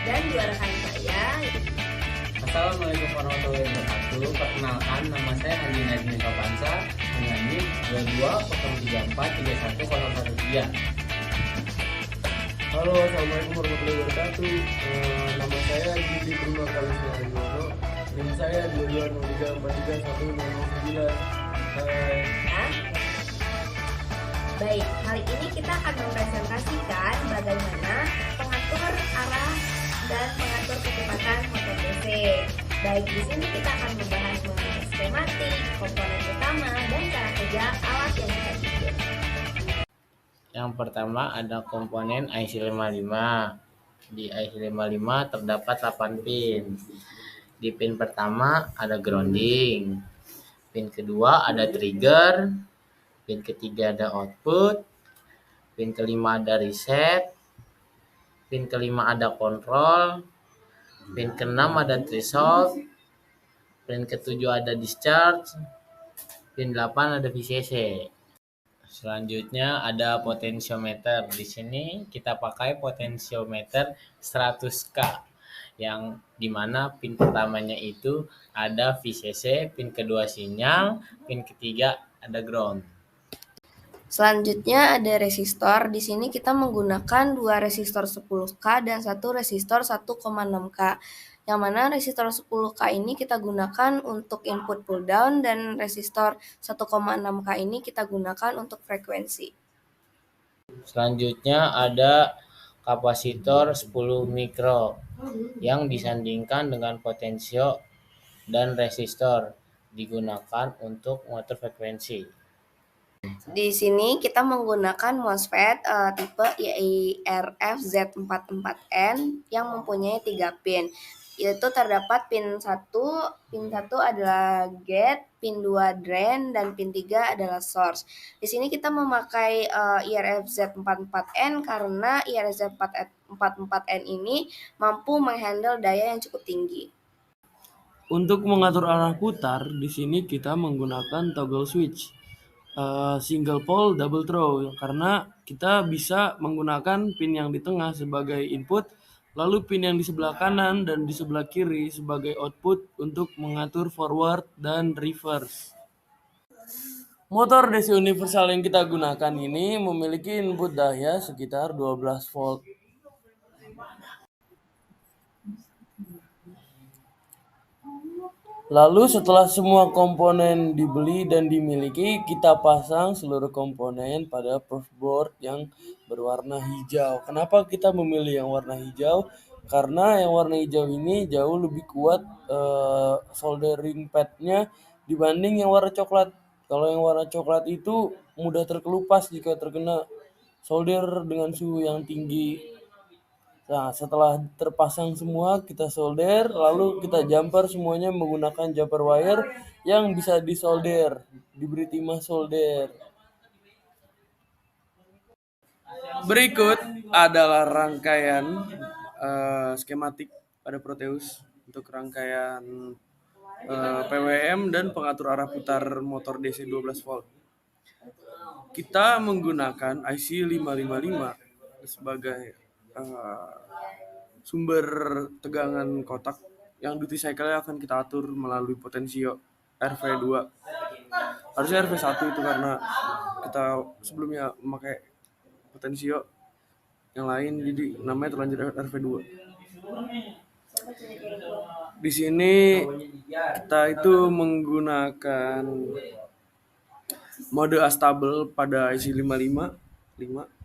dan dua rekan saya. Assalamualaikum warahmatullahi wabarakatuh. Perkenalkan, nama saya Andi Najmi Sopansa dengan NIM 22034310113. Halo, assalamualaikum warahmatullahi wabarakatuh. Nama saya Gidi Prima Kalisya Aryono. NIM saya 2203431009. Hai. Baik, kali ini kita akan mempresentasikan bagaimana pengatur arah dan pengatur kecepatan motor DC. Baik, di sini kita akan membahas mengenai skematik, komponen utama, dan cara kerja alat yang kita bikin. Yang pertama ada komponen IC55. Di IC55 terdapat 8 pin. Di pin pertama ada grounding. Pin kedua ada trigger. Pin ketiga ada output. Pin kelima ada reset. Pin kelima ada control. Pin keenam ada threshold. Pin ketujuh ada discharge. Pin 8 ada VCC. Selanjutnya ada potensiometer. Di sini kita pakai potensiometer 100K yang dimana pin pertamanya itu ada VCC, pin kedua sinyal, pin ketiga ada ground. Selanjutnya ada resistor. Di sini kita menggunakan dua resistor 10K dan satu resistor 1,6K. Yang mana resistor 10K ini kita gunakan untuk input pull down dan resistor 1,6K ini kita gunakan untuk frekuensi. Selanjutnya ada kapasitor 10 mikro yang disandingkan dengan potensio dan resistor digunakan untuk mengatur frekuensi. Di sini kita menggunakan MOSFET tipe IRF-Z44N yang mempunyai 3 pin. Yaitu terdapat pin 1 adalah gate, pin 2 drain, dan pin 3 adalah source. Di sini kita memakai IRF-Z44N karena IRF-Z44N ini mampu menghandle daya yang cukup tinggi. Untuk mengatur arah putar, di sini kita menggunakan toggle switch. Single pole double throw karena kita bisa menggunakan pin yang di tengah sebagai input, lalu pin yang di sebelah kanan dan di sebelah kiri sebagai output untuk mengatur forward dan reverse. Motor DC universal yang kita gunakan ini memiliki input daya sekitar 12 volt. Lalu setelah semua komponen dibeli dan dimiliki, kita pasang seluruh komponen pada proofboard yang berwarna hijau. Kenapa kita memilih yang warna hijau? Karena yang warna hijau ini jauh lebih kuat soldering pad-nya dibanding yang warna coklat. Kalau yang warna coklat itu mudah terkelupas jika terkena solder dengan suhu yang tinggi. Nah, setelah terpasang semua, kita solder, lalu kita jumper semuanya menggunakan jumper wire yang bisa disolder, diberi timah solder. Berikut adalah rangkaian skematik pada Proteus untuk rangkaian PWM dan pengatur arah putar motor DC 12 volt. Kita menggunakan IC 555 sebagai sumber tegangan kotak yang duty cycle-nya akan kita atur melalui potensio RV2. Harusnya RV1 itu karena kita sebelumnya memakai potensio yang lain, jadi namanya terlanjur RV2. Di sini kita itu menggunakan mode astable pada IC 555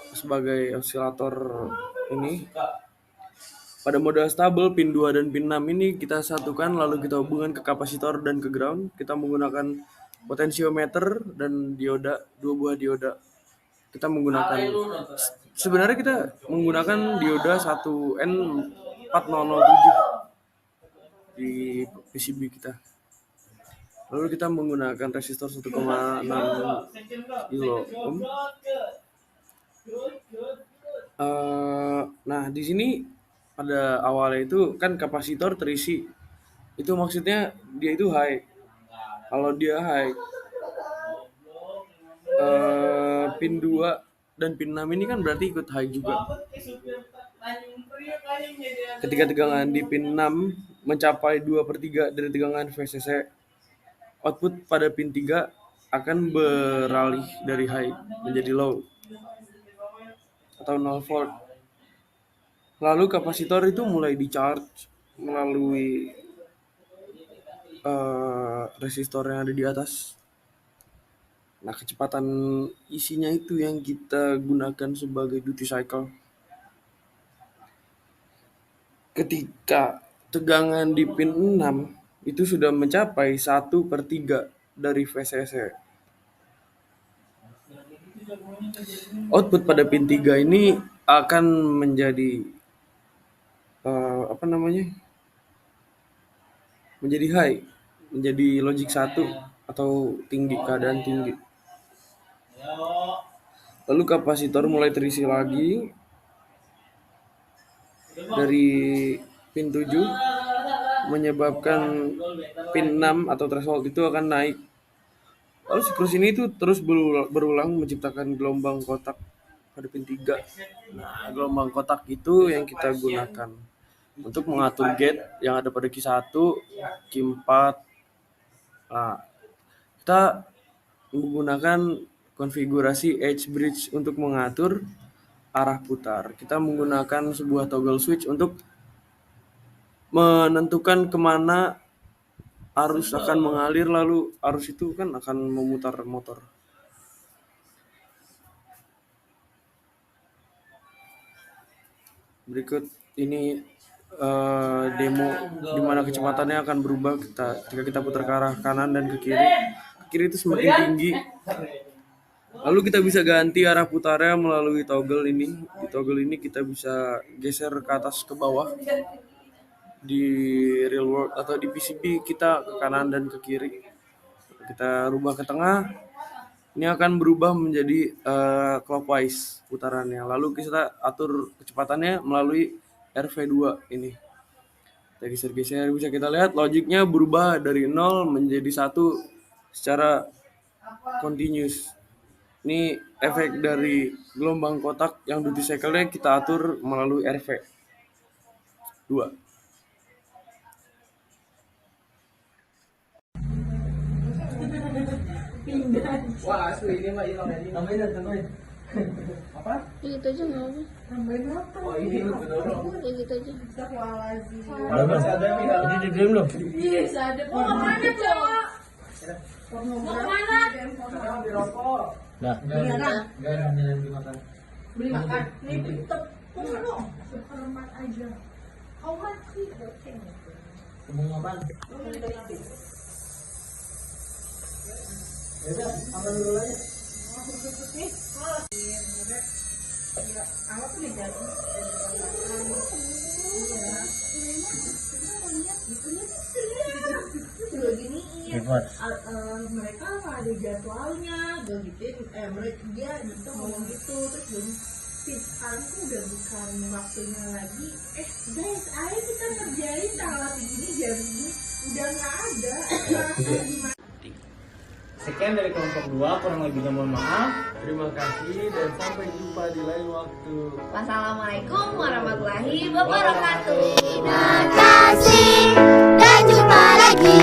sebagai osilator ini. Pada mode stable, pin 2 dan pin 6 ini kita satukan lalu kita hubungkan ke kapasitor dan ke ground. Kita menggunakan potensiometer dan dioda, 2 buah dioda. Kita menggunakan, sebenarnya kita menggunakan dioda 1N4007 di PCB kita. Lalu kita menggunakan resistor 1,6 kilo ohm. Nah, di sini pada awalnya itu kan kapasitor terisi. Itu maksudnya dia itu high. Kalau dia high, pin 2 dan pin 6 ini kan berarti ikut high juga. Ketika tegangan di pin 6 mencapai 2/3 dari tegangan VCC, output pada pin 3 akan beralih dari high menjadi low atau 0 volt. Lalu kapasitor itu mulai di-charge melalui resistor yang ada di atas. Nah, kecepatan isinya itu yang kita gunakan sebagai duty cycle. Ketika tegangan di pin 6 itu sudah mencapai 1/3 dari VCC, output pada pin 3 ini akan menjadi menjadi high, menjadi logic 1 atau tinggi, keadaan tinggi. Lalu kapasitor mulai terisi lagi dari pin 7, menyebabkan pin 6 atau threshold itu akan naik. Lalu siklus ini itu terus berulang menciptakan gelombang kotak pada pin 3. Nah, gelombang kotak itu yang kita gunakan untuk mengatur gate yang ada pada Q1, Q4. Nah, kita menggunakan konfigurasi edge bridge untuk mengatur arah putar. Kita menggunakan sebuah toggle switch untuk menentukan kemana arus akan mengalir, lalu arus itu kan akan memutar motor. Berikut ini demo di mana kecepatannya akan berubah ketika kita putar ke arah kanan dan ke kiri. Ke kiri itu semakin tinggi. Lalu kita bisa ganti arah putarnya melalui toggle ini. Di toggle ini kita bisa geser ke atas ke bawah. Di real world atau di PCB kita ke kanan dan ke kiri. Kita rubah ke tengah, ini akan berubah menjadi clockwise putarannya. Lalu kita atur kecepatannya melalui RV2 ini. Kita geser-geser, bisa kita lihat logiknya berubah dari 0 menjadi 1 secara continuous. Ini efek dari gelombang kotak yang duty cycle-nya kita atur melalui RV2. Wah, asli ini mah hilang aja. Tambahin. Apa? Ya gitu aja nggak apa. Tambahin apa? Oh, ini betul. Ya gitu aja. Ada masih ada tinggal. Ini di game loh. Iya, ada. Mau kemana, Cok? Mau kemana? Ambil rokok. Nah, enggak ada dimakan. Beli makan. Nih, tepung dong. Seperempat aja. How much sih? Tepung apaan? Ya udah, makan dulu aja. Awak tuh jadi. Mereka nggak ada jadwalnya, begitu. Mereka dia gitu ngomong gitu, terus belum. Sekarang tuh udah bukan waktunya lagi. Guys, ayo kita kerjain tanggal segini jam ini. Udah nggak ada. Gimana? Sekian dari kelompok 2, kurang lebihnya mohon maaf. Terima kasih dan sampai jumpa di lain waktu. Wassalamualaikum warahmatullahi wabarakatuh. Terima kasih dan jumpa lagi.